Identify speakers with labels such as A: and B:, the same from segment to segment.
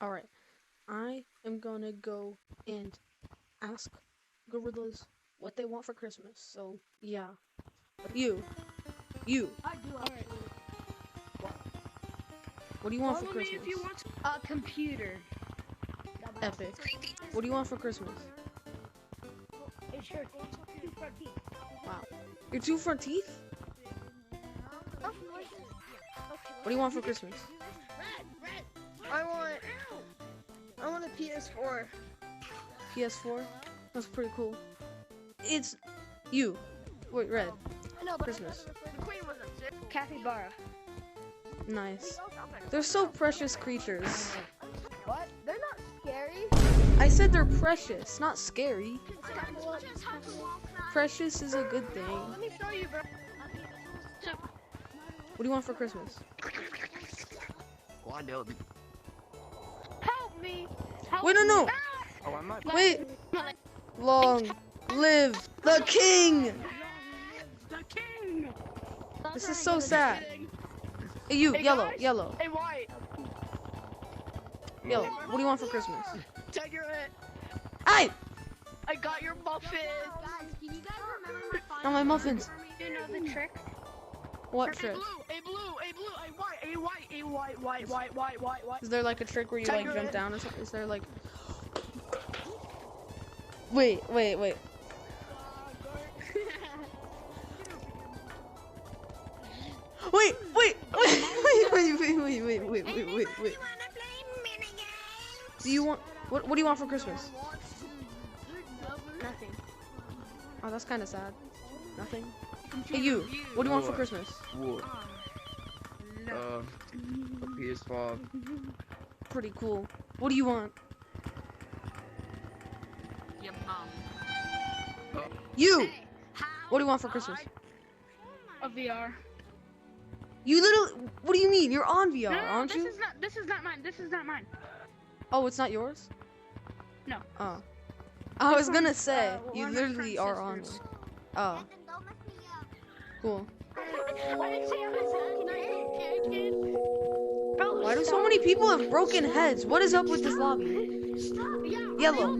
A: Alright, I am gonna go and ask gorillas what they want for Christmas. So, yeah. You.
B: I do actually.
A: What do you want for
B: Follow me
A: Christmas?
B: if you want a computer.
A: Epic. What do you want for Christmas?
B: Hey, sure. Two front teeth.
A: Wow. Your two front teeth? What do you want for Christmas?
C: I want a PS4.
A: PS4? That's pretty cool. It's you. Wait, Red.
C: No, but
A: Christmas.
C: the queen was a chick.
B: Capybara.
A: Nice. They're so precious creatures.
C: What? They're not scary.
A: I said they're precious, not scary. Precious is a good thing.
C: Let me show you, bro.
A: What do you want for Christmas?
B: Help me! Help
A: Wait, no.
B: me.
D: Oh, I'm not.
A: Wait. Long live the king!
B: The king!
A: This is so sad. Hey, you,
B: Hey,
A: yellow,
B: guys.
A: yellow,
B: Hey, white!
A: yellow. What do you want for Christmas?
B: Take your hit.
A: Aye!
B: I got your muffin!
C: Guys, can you guys remember my final
A: Not my muffins.
B: You know the trick?
A: What
B: A
A: trick?
B: blue, a blue, a blue, a white, a white, a white.
A: Is there like a trick where you like
B: Tiger
A: jump
B: head.
A: down or something? Is there like... Wait. Wait. Do you want... What do you want for Christmas?
B: Nothing.
A: Oh, that's kind of sad. Nothing? Hey, you. What do you want for
D: What?
A: Christmas?
D: What? A PS5.
A: Pretty cool. What do you want?
B: Your mom.
A: You! What do you want for Christmas?
B: A VR.
A: You literally... What do you mean? You're on VR,
B: No,
A: aren't you?
B: this is not mine. This is not mine.
A: Oh, it's not yours?
B: No.
A: Oh. I was gonna
B: friend's,
A: say, you
B: one of my
A: literally
B: friend's
A: are on
B: sisters.
A: it. Oh, cool.
B: Bro,
A: Why do so
B: stop.
A: many people have broken heads? What is up with this lobby?
B: Stop, yeah.
A: Yellow.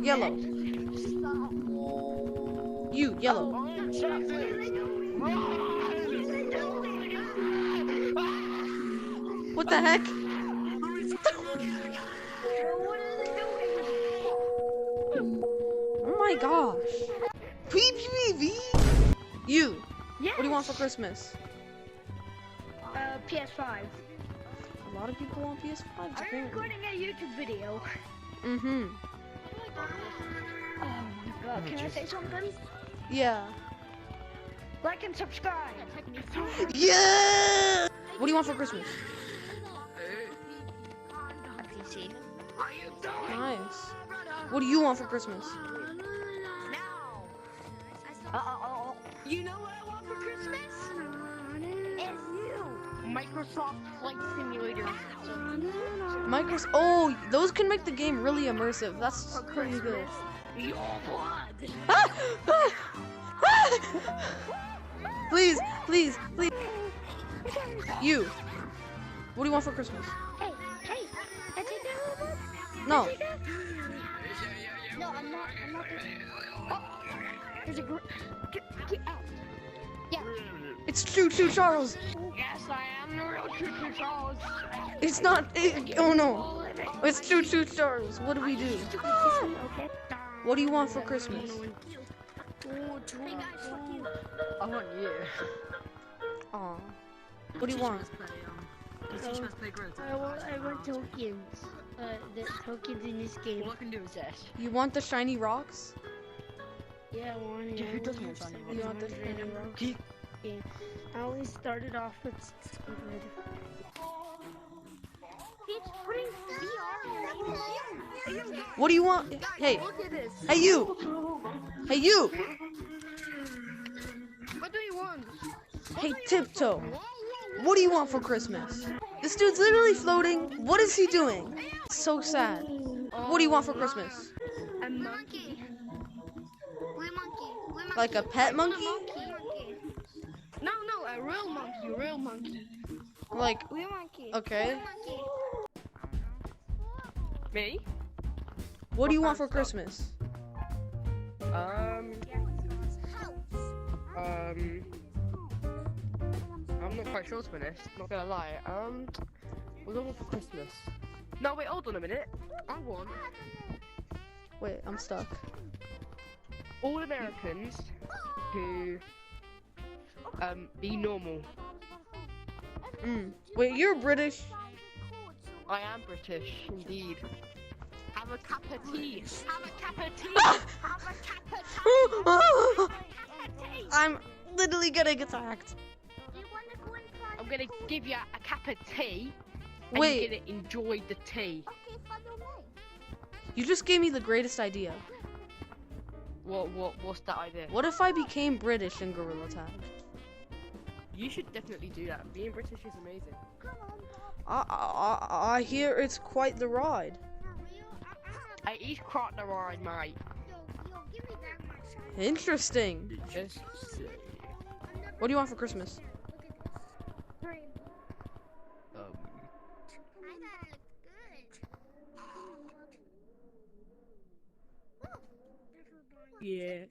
A: You, yellow. What the heck? Oh my gosh. PPV? You.
B: Yes.
A: What do you want for Christmas?
B: PS5.
A: A lot of people want PS5s,
B: I'm
A: apparently.
B: recording a YouTube video.
A: Mm-hmm.
B: Oh my god, can I say something?
A: Yeah.
B: Like and subscribe.
A: Yeah! What do you want for Christmas?
B: A PC.
A: Nice. What do you want for Christmas?
B: You know what I want for Christmas? It's you. Microsoft Flight Simulator.
A: Microsoft. Oh, those can make the game really immersive. That's pretty good.
B: Your blood.
A: Please. You. What do you want for Christmas?
B: Hey, I take that over?
A: No.
B: No, I'm not. Oh, there's a get out. Yeah.
A: It's Choo Choo Charles.
B: Yes, I am the real Choo Charles.
A: It's not. Oh no. It's Choo Choo Charles. What do we do?
B: Okay.
A: What do you want for Christmas?
E: I want you.
A: Aw. What do you want?
E: I want tokens. The tokens in this game.
D: All I can do is that.
A: You want the shiny rocks?
E: Yeah, I want it.
D: Who doesn't want shiny
A: You want the shiny rocks?
E: Yeah. I only started off with 600.
A: What do you want? Hey.
C: Look at this.
A: Hey you. Hey you.
C: What do you want?
A: Hey Tiptoe. What do you want for Christmas? This dude's literally floating. What is he doing? So sad. What do you want for Christmas?
C: A monkey. Blue monkey.
A: Like a pet monkey?
C: No, a real monkey.
A: Like,
C: Blue monkey.
A: okay.
C: Monkey.
D: Me?
A: What do you
D: What
A: want for
D: kind of stuff?
A: Christmas?
D: I'm not quite sure to be honest, not gonna lie. What do I want for Christmas? No, wait, hold on a minute. I want
A: Wait, I'm stuck.
D: all Americans to, be normal.
A: Wait, you're British?
D: I am British, indeed. Have a cup of tea. Have a cup of tea. Have a cup of tea.
A: I'm literally getting attacked.
D: I'm gonna give you a cup of tea. And
A: Wait.
D: you're gonna enjoy the tea.
A: You just gave me the greatest idea.
D: What's that idea?
A: What if I became British in Gorilla Tag?
D: You should definitely do that. Being British is amazing.
A: I hear it's quite the ride.
D: It is quite the ride, mate.
A: Interesting.
D: Just say.
A: What do you want for Christmas?
D: Yeah.